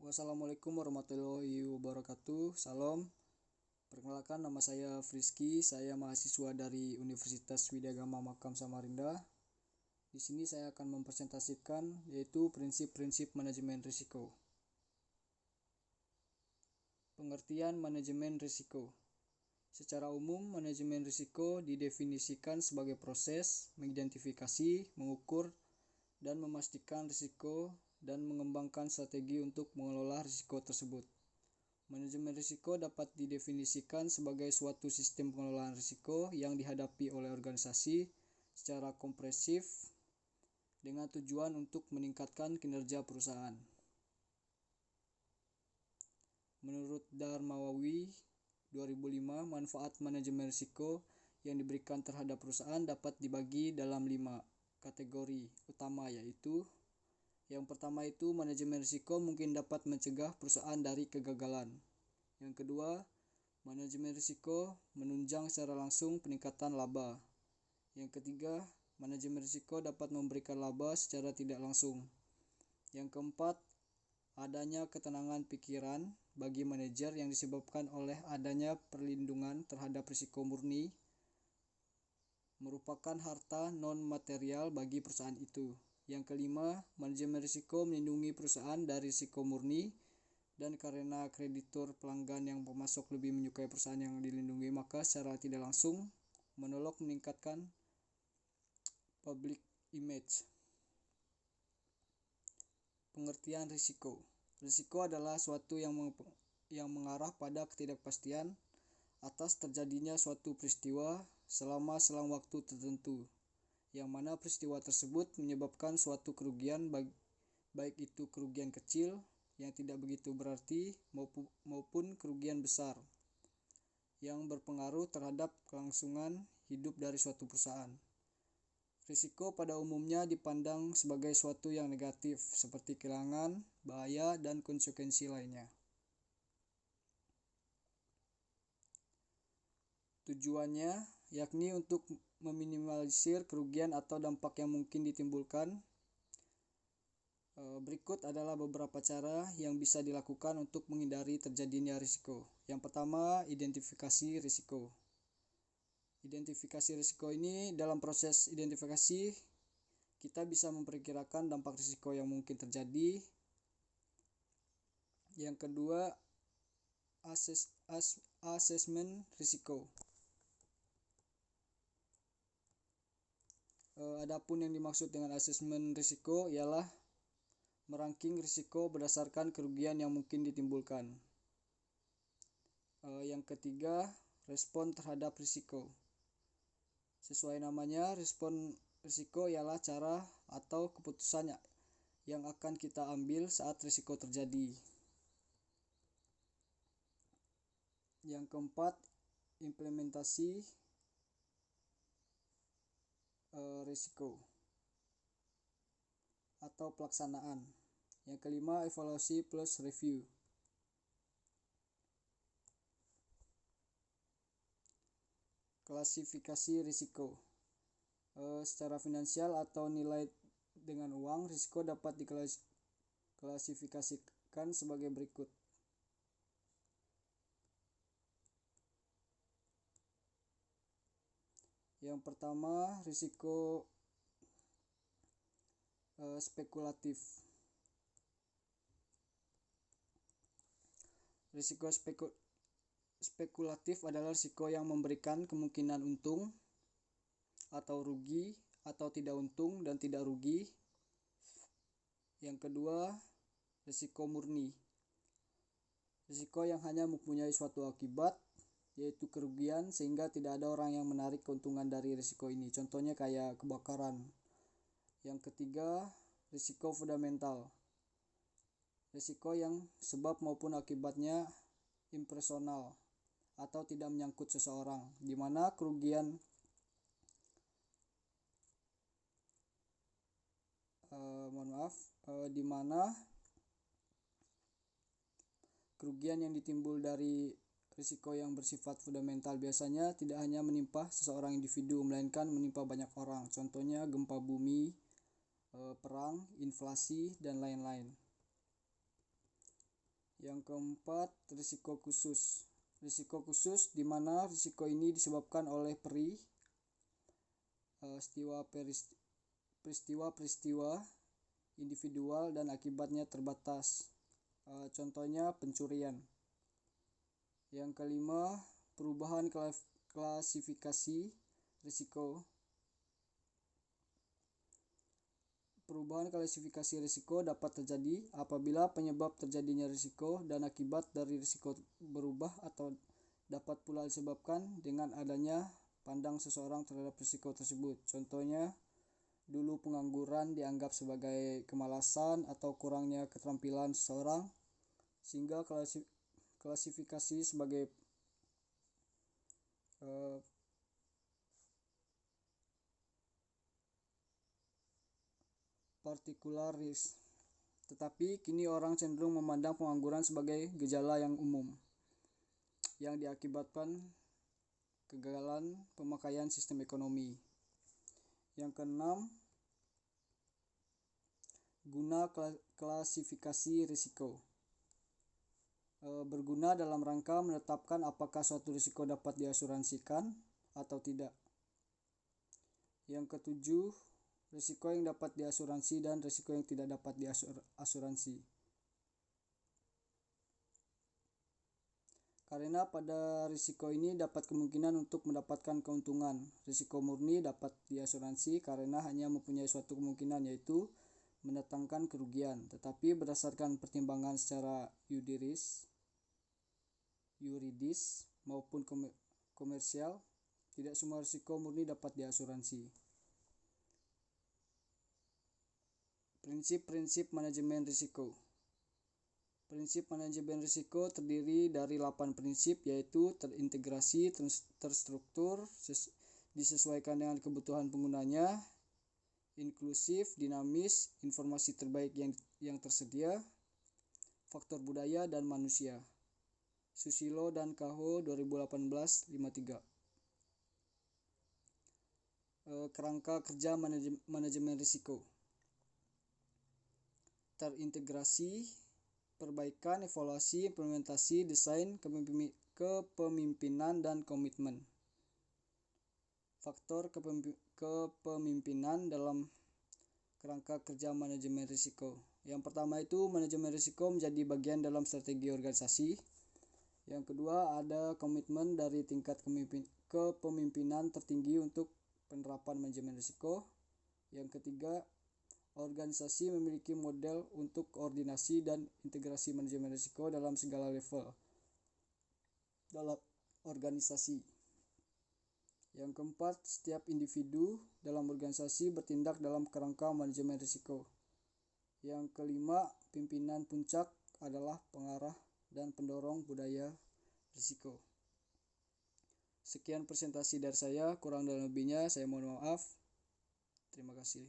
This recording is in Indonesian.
Wassalamualaikum warahmatullahi wabarakatuh. Salam. Perkenalkan, nama saya Frizky. Saya mahasiswa dari Universitas Widyagama Makam Samarinda. Di sini saya akan mempresentasikan yaitu prinsip-prinsip manajemen risiko. Pengertian manajemen risiko. Secara umum, manajemen risiko didefinisikan sebagai proses mengidentifikasi, mengukur, dan memastikan risiko dan mengembangkan strategi untuk mengelola risiko tersebut. Manajemen risiko dapat didefinisikan sebagai suatu sistem pengelolaan risiko yang dihadapi oleh organisasi secara komprehensif dengan tujuan untuk meningkatkan kinerja perusahaan. Menurut Darmawawi 2005, manfaat manajemen risiko yang diberikan terhadap perusahaan dapat dibagi dalam 5 kategori utama, yaitu yang pertama itu manajemen risiko mungkin dapat mencegah perusahaan dari kegagalan. Yang kedua, manajemen risiko menunjang secara langsung peningkatan laba. Yang ketiga, manajemen risiko dapat memberikan laba secara tidak langsung. Yang keempat, adanya ketenangan pikiran bagi manajer yang disebabkan oleh adanya perlindungan terhadap risiko murni, merupakan harta non-material bagi perusahaan itu. Yang kelima, manajemen risiko melindungi perusahaan dari risiko murni, dan karena kreditur pelanggan yang pemasok lebih menyukai perusahaan yang dilindungi, maka secara tidak langsung menolong meningkatkan public image. Pengertian risiko. Risiko adalah suatu yang mengarah pada ketidakpastian atas terjadinya suatu peristiwa selama selang waktu tertentu, yang mana peristiwa tersebut menyebabkan suatu kerugian, baik itu kerugian kecil yang tidak begitu berarti maupun kerugian besar yang berpengaruh terhadap kelangsungan hidup dari suatu perusahaan. Risiko pada umumnya dipandang sebagai suatu yang negatif, seperti kehilangan, bahaya, dan konsekuensi lainnya. Tujuannya yakni untuk meminimalisir kerugian atau dampak yang mungkin ditimbulkan. Berikut adalah beberapa cara yang bisa dilakukan untuk menghindari terjadinya risiko. Yang pertama, identifikasi risiko. Identifikasi risiko ini, dalam proses identifikasi kita bisa memperkirakan dampak risiko yang mungkin terjadi. Yang kedua, asesmen risiko. Adapun yang dimaksud dengan asesmen risiko ialah merangking risiko berdasarkan kerugian yang mungkin ditimbulkan. Yang ketiga, respon terhadap risiko. Sesuai namanya, respon risiko ialah cara atau keputusan yang akan kita ambil saat risiko terjadi. Yang keempat, implementasi risiko atau pelaksanaan. Yang kelima, evaluasi plus review. Klasifikasi risiko. Secara finansial atau nilai dengan uang, risiko dapat diklasifikasikan sebagai berikut. Yang pertama, risiko spekulatif. Risiko spekulatif adalah risiko yang memberikan kemungkinan untung atau rugi, atau tidak untung dan tidak rugi. Yang kedua, risiko murni. Risiko yang hanya mempunyai suatu akibat, yaitu kerugian, sehingga tidak ada orang yang menarik keuntungan dari risiko ini. Contohnya kayak kebakaran. Yang ketiga, risiko fundamental. Risiko yang sebab maupun akibatnya impersonal atau tidak menyangkut seseorang, di mana kerugian kerugian yang ditimbul dari risiko yang bersifat fundamental biasanya tidak hanya menimpa seseorang individu, melainkan menimpa banyak orang. Contohnya gempa bumi, perang, inflasi, dan lain-lain. Yang keempat, risiko khusus. Risiko khusus di mana risiko ini disebabkan oleh peristiwa-peristiwa individual dan akibatnya terbatas. Contohnya pencurian. Yang kelima, perubahan klasifikasi risiko. Perubahan klasifikasi risiko dapat terjadi apabila penyebab terjadinya risiko dan akibat dari risiko berubah, atau dapat pula disebabkan dengan adanya pandang seseorang terhadap risiko tersebut. Contohnya, dulu pengangguran dianggap sebagai kemalasan atau kurangnya keterampilan seseorang, sehingga klasifikasi sebagai particular risk. Tetapi kini orang cenderung memandang pengangguran sebagai gejala yang umum yang diakibatkan kegagalan pemakaian sistem ekonomi. Yang keenam, guna klasifikasi risiko. Berguna dalam rangka menetapkan apakah suatu risiko dapat diasuransikan atau tidak. Yang ketujuh, risiko yang dapat diasuransi dan risiko yang tidak dapat diasuransi. Karena pada risiko ini dapat kemungkinan untuk mendapatkan keuntungan. Risiko murni dapat diasuransi karena hanya mempunyai suatu kemungkinan, yaitu mendatangkan kerugian. Tetapi berdasarkan pertimbangan secara yuridis maupun komersial, tidak semua risiko murni dapat diasuransi. Prinsip-prinsip manajemen risiko. Prinsip manajemen risiko terdiri dari 8 prinsip, yaitu terintegrasi, terstruktur, disesuaikan dengan kebutuhan penggunanya, inklusif, dinamis, informasi terbaik yang tersedia, faktor budaya dan manusia. Susilo dan Kaho 2018 53. Kerangka kerja manajemen risiko. Terintegrasi, perbaikan, evaluasi, implementasi, desain, kepemimpinan, dan komitmen. Faktor kepemimpinan dalam kerangka kerja manajemen risiko. Yang pertama itu, manajemen risiko menjadi bagian dalam strategi organisasi. Yang kedua, ada komitmen dari tingkat kepemimpinan tertinggi untuk penerapan manajemen risiko. Yang ketiga, organisasi memiliki model untuk koordinasi dan integrasi manajemen risiko dalam segala level dalam organisasi. Yang keempat, setiap individu dalam organisasi bertindak dalam kerangka manajemen risiko. Yang kelima, pimpinan puncak adalah pengarah dan pendorong budaya risiko. Sekian presentasi dari saya, kurang dan lebihnya saya mohon maaf. Terima kasih.